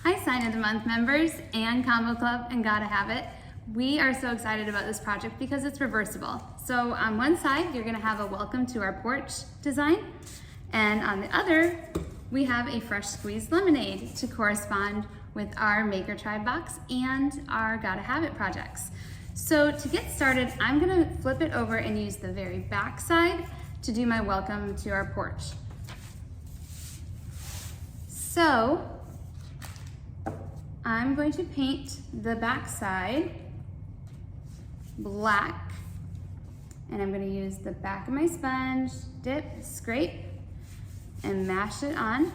Hi Sign of the Month members and Combo Club and Gotta Have It. We are so excited about this project because it's reversible. So on one side, you're gonna have a welcome to our porch design. And on the other, we have a fresh squeezed lemonade to correspond with our Maker Tribe box and our Gotta Have It projects. So to get started, I'm gonna flip it over and use the very back side to do my welcome to our porch. So I'm going to paint the back side black, and I'm going to use the back of my sponge, dip, scrape, and mash it on.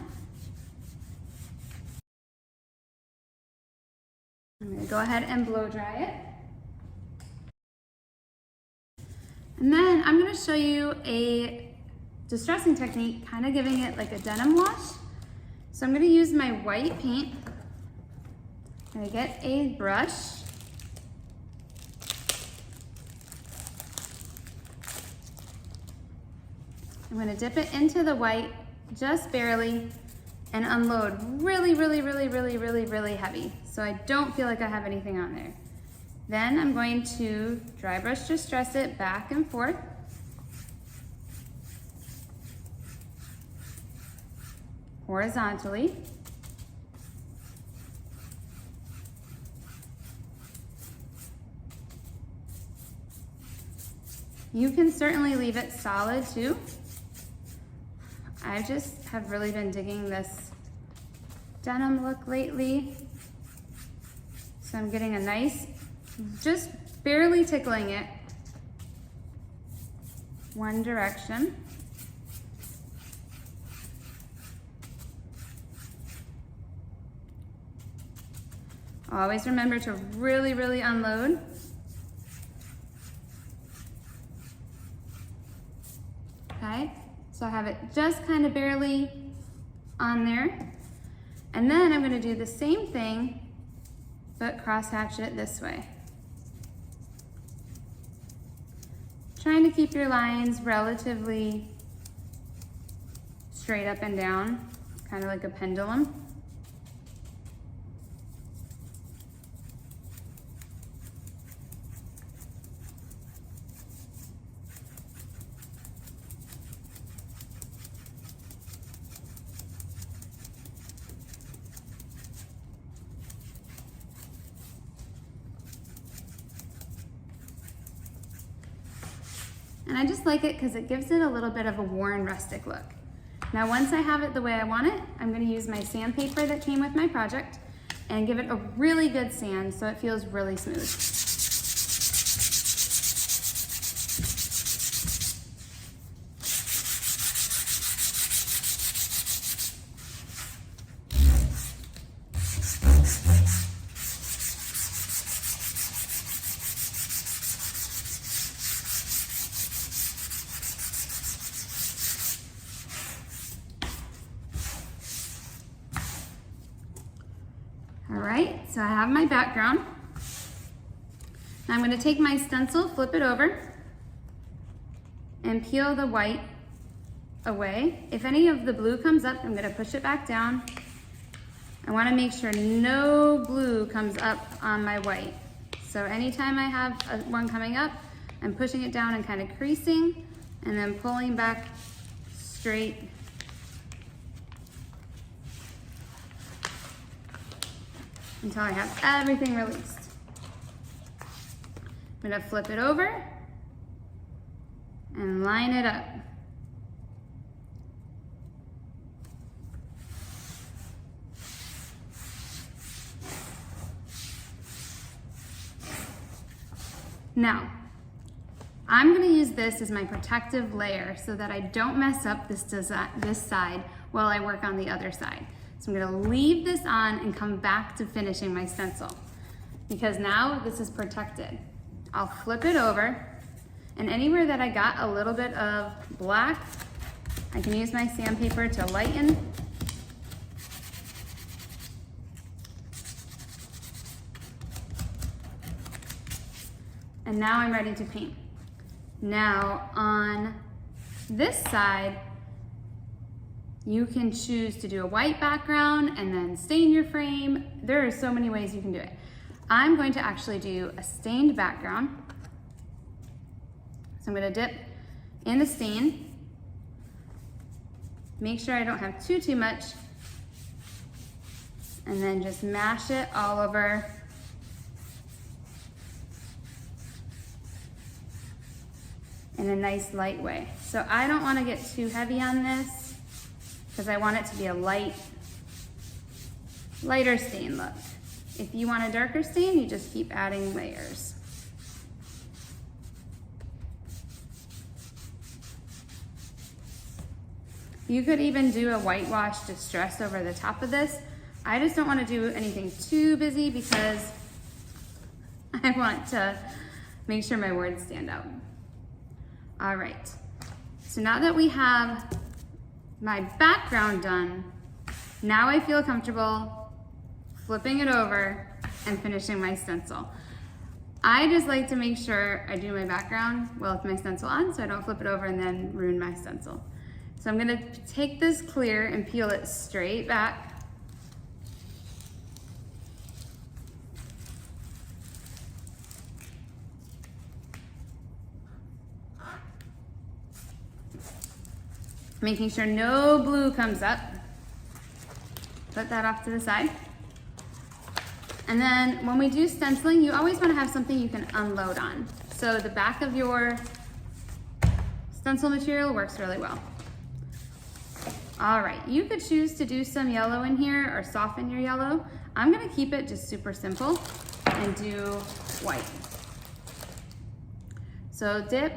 I'm going to go ahead and blow dry it. And then I'm going to show you a distressing technique, kind of giving it like a denim wash. So I'm going to use my white paint. I'm going to get a brush. I'm going to dip it into the white just barely and unload really heavy, so I don't feel like I have anything on there. Then I'm going to dry brush distress it back and forth. Horizontally. You can certainly leave it solid too. I just have really been digging this denim look lately. So I'm getting a nice, just barely tickling it one direction. Always remember to really unload. Okay, so I have it just kind of barely on there. And then I'm going to do the same thing, but cross hatch it this way. Trying to keep your lines relatively straight up and down, kind of like a pendulum. And I just like it because it gives it a little bit of a worn rustic look. Now once I have it the way I want it, I'm going to use my sandpaper that came with my project and give it a really good sand so it feels really smooth. All right, so I have my background. Now I'm going to take my stencil, flip it over, and peel the white away. If any of the blue comes up, I'm going to push it back down. I want to make sure no blue comes up on my white. So anytime I have one coming up, I'm pushing it down and kind of creasing, and then pulling back straight. Until I have everything released. I'm gonna flip it over and line it up. Now, I'm gonna use this as my protective layer so that I don't mess up this side while I work on the other side. So I'm gonna leave this on and come back to finishing my stencil because now this is protected. I'll flip it over, and anywhere that I got a little bit of black, I can use my sandpaper to lighten. And now I'm ready to paint. Now on this side, You can choose to do a white background and then stain your frame. There are so many ways you can do it. I'm going to actually do a stained background. So I'm gonna dip in the stain. Make sure I don't have too much. And then just mash it all over. In a nice light way. So I don't want to get too heavy on this because I want it to be a lighter stain look. If you want a darker stain, you just keep adding layers. You could even do a whitewash distress over the top of this. I just don't want to do anything too busy because I want to make sure my words stand out. All right, so now that we have my background done, now I feel comfortable flipping it over and finishing my stencil. I just like to make sure I do my background well with my stencil on so I don't flip it over and then ruin my stencil. So I'm gonna take this clear and peel it straight back. Making sure no blue comes up. Put that off to the side. And then when we do stenciling, you always want to have something you can unload on. So the back of your stencil material works really well. All right, you could choose to do some yellow in here or soften your yellow. I'm gonna keep it just super simple and do white. So dip,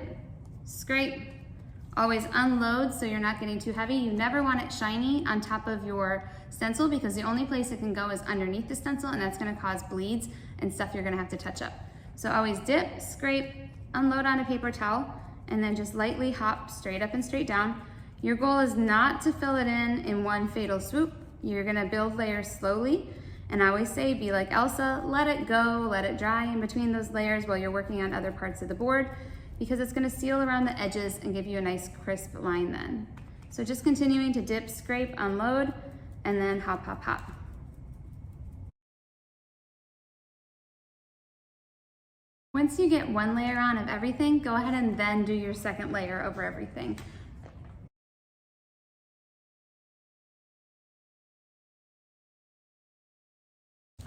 scrape, always unload so you're not getting too heavy. You never want it shiny on top of your stencil because the only place it can go is underneath the stencil and that's gonna cause bleeds and stuff you're gonna have to touch up. So always dip, scrape, unload on a paper towel, and then just lightly hop straight up and straight down. Your goal is not to fill it in one fatal swoop. You're gonna build layers slowly. And I always say, be like Elsa, let it go, let it dry in between those layers while you're working on other parts of the board, because it's gonna seal around the edges and give you a nice crisp line then. So just continuing to dip, scrape, unload, and then hop, hop, hop. Once you get one layer on of everything, go ahead and then do your second layer over everything.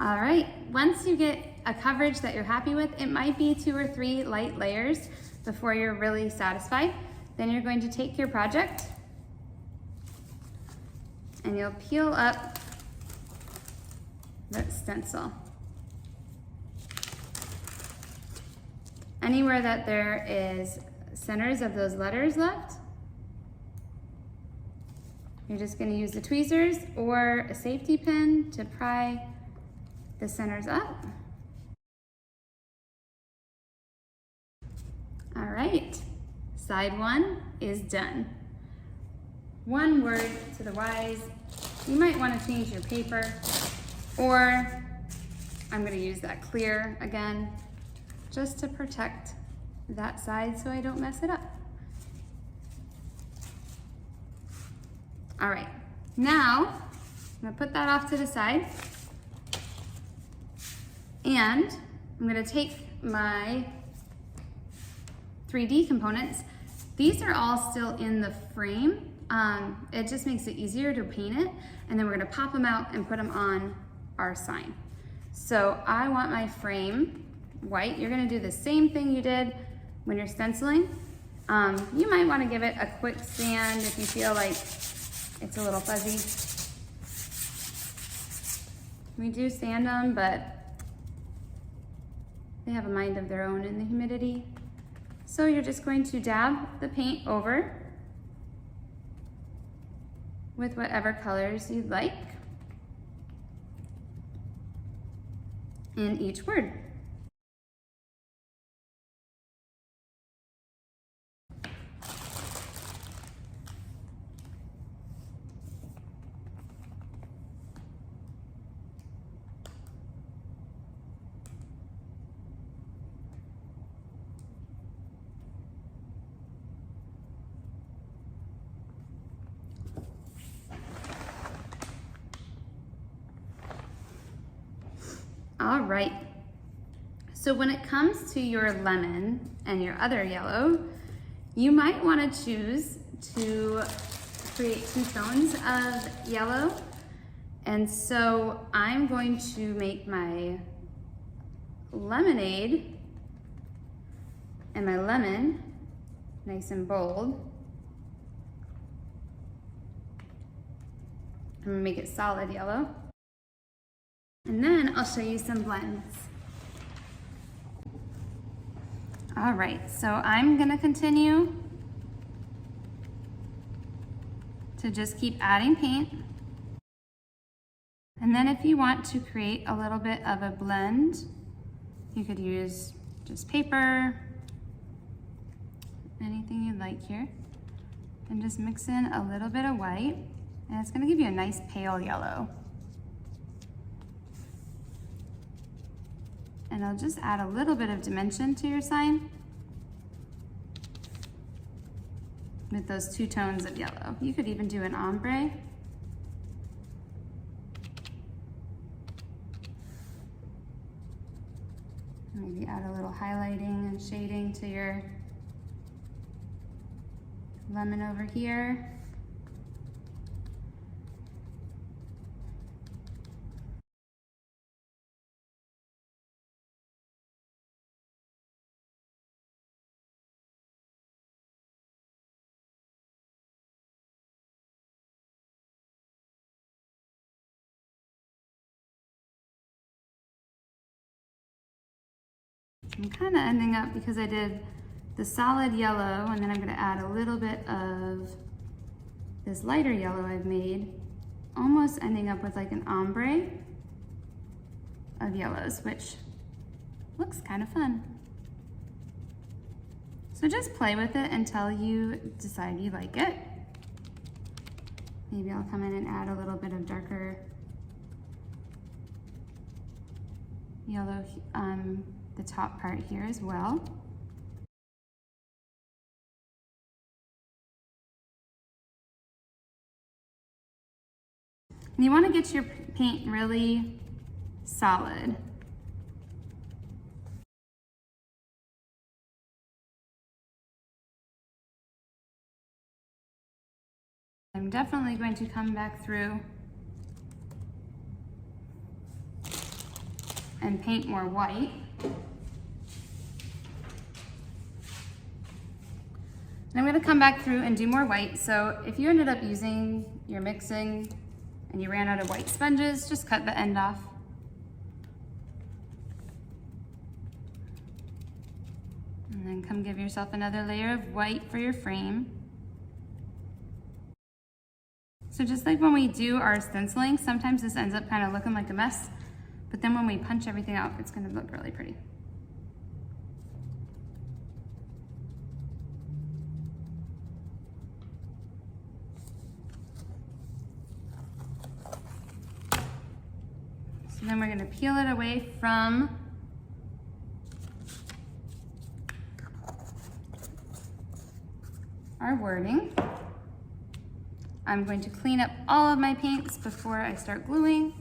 All right, once you get a coverage that you're happy with, it might be 2 or 3 light layers before you're really satisfied. Then you're going to take your project and you'll peel up the stencil. Anywhere that there is centers of those letters left, you're just going to use the tweezers or a safety pin to pry the centers up. All right, side 1 is done. One word to the wise, you might want to change your paper, or I'm going to use that clear again, just to protect that side so I don't mess it up. All right, now I'm going to put that off to the side. And I'm gonna take my 3D components. These are all still in the frame. It just makes it easier to paint it. And then we're gonna pop them out and put them on our sign. So I want my frame white. You're gonna do the same thing you did when you're stenciling. You might wanna give it a quick sand if you feel like it's a little fuzzy. We do sand them, but they have a mind of their own in the humidity. So you're just going to dab the paint over with whatever colors you'd like in each word. All right. So when it comes to your lemon and your other yellow, you might want to choose to create 2 tones of yellow. And so I'm going to make my lemonade and my lemon nice and bold. I'm gonna make it solid yellow. And then I'll show you some blends. All right, so I'm gonna continue to just keep adding paint. And then if you want to create a little bit of a blend, you could use just paper, anything you'd like here, and just mix in a little bit of white, and it's gonna give you a nice pale yellow. And I'll just add a little bit of dimension to your sign with those 2 tones of yellow. You could even do an ombre. Maybe add a little highlighting and shading to your lemon over here. I'm kind of ending up, because I did the solid yellow and then I'm going to add a little bit of this lighter yellow I've made, almost ending up with like an ombre of yellows, which looks kind of fun. So just play with it until you decide you like it. Maybe I'll come in and add a little bit of darker yellow on the top part here as well. And you want to get your paint really solid. I'm definitely going to come back through and paint more white. And I'm going to come back through and do more white. So if you ended up using your mixing and you ran out of white sponges, just cut the end off. And then come give yourself another layer of white for your frame. So just like when we do our stenciling, sometimes this ends up kind of looking like a mess, but then when we punch everything out, it's going to look really pretty. So then we're going to peel it away from our wording. I'm going to clean up all of my paints before I start gluing,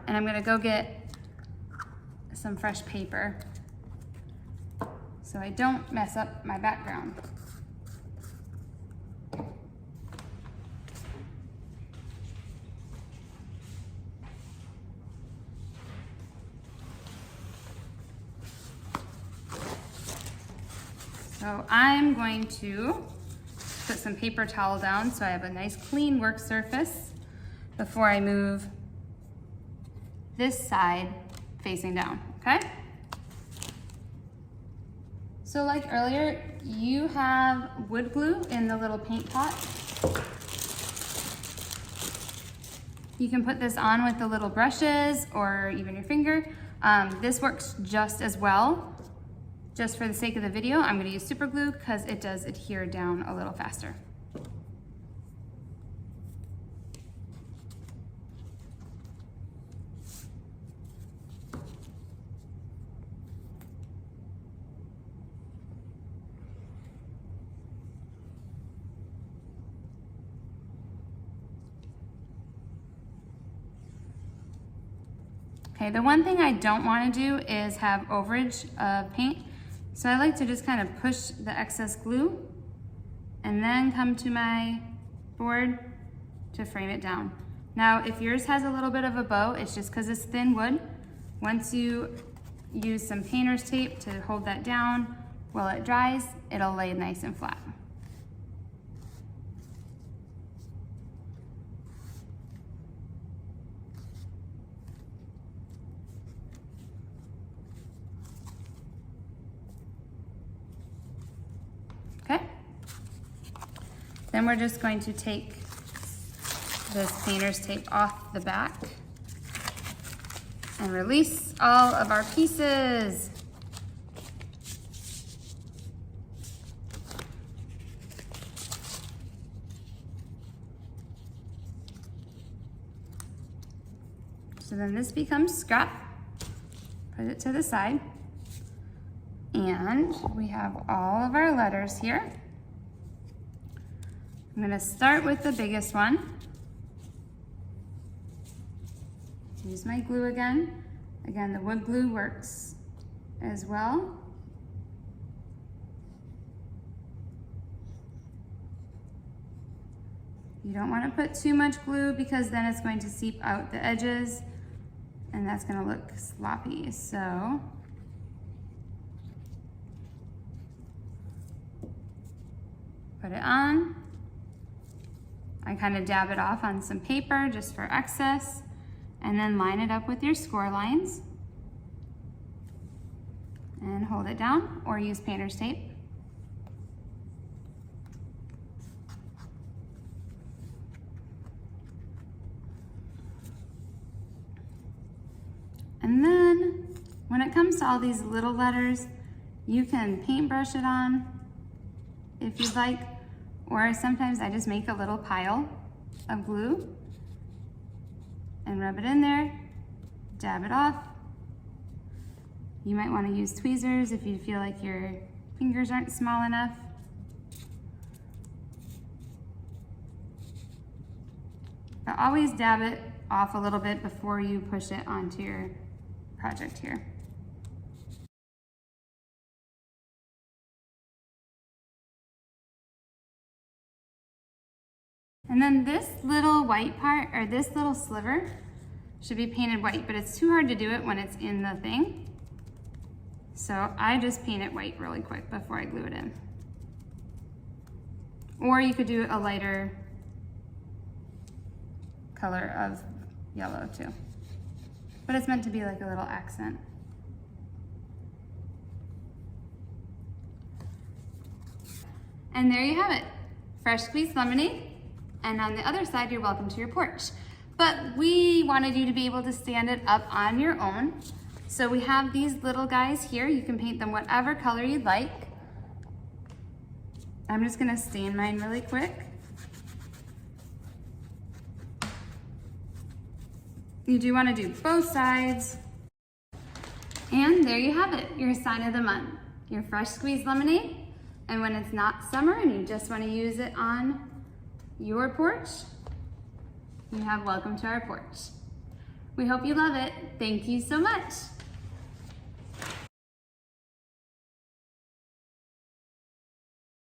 and I'm going to go get some fresh paper so I don't mess up my background. So I'm going to put some paper towel down so I have a nice clean work surface before I move this side facing down, okay? So like earlier, you have wood glue in the little paint pot. You can put this on with the little brushes or even your finger. This works just as well. Just for the sake of the video, I'm going to use super glue because it does adhere down a little faster. Okay, the one thing I don't want to do is have overage of paint. So I like to just kind of push the excess glue and then come to my board to frame it down. Now, if yours has a little bit of a bow, it's just because it's thin wood. Once you use some painter's tape to hold that down while it dries, it'll lay nice and flat. Okay? Then we're just going to take this painter's tape off the back and release all of our pieces. So then this becomes scrap. Put it to the side. And we have all of our letters here. I'm gonna start with the biggest one. Use my glue again. Again, the wood glue works as well. You don't want to put too much glue because then it's going to seep out the edges and that's going to look sloppy. So put it on. I kind of dab it off on some paper just for excess, and then line it up with your score lines and hold it down or use painter's tape. And then when it comes to all these little letters, you can paintbrush it on if you'd like, or sometimes I just make a little pile of glue and rub it in there, dab it off. You might want to use tweezers if you feel like your fingers aren't small enough. But always dab it off a little bit before you push it onto your project here. And then this little white part, or this little sliver, should be painted white, but it's too hard to do it when it's in the thing. So I just paint it white really quick before I glue it in. Or you could do a lighter color of yellow too. But it's meant to be like a little accent. And there you have it, fresh squeezed lemonade. And on the other side, you're welcome to your porch. But we wanted you to be able to stand it up on your own. So we have these little guys here. You can paint them whatever color you'd like. I'm just gonna stain mine really quick. You do wanna do both sides. And there you have it, your sign of the month, your fresh squeezed lemonade. And when it's not summer and you just wanna use it on your porch, you have welcome to our porch. We hope you love it. Thank you so much.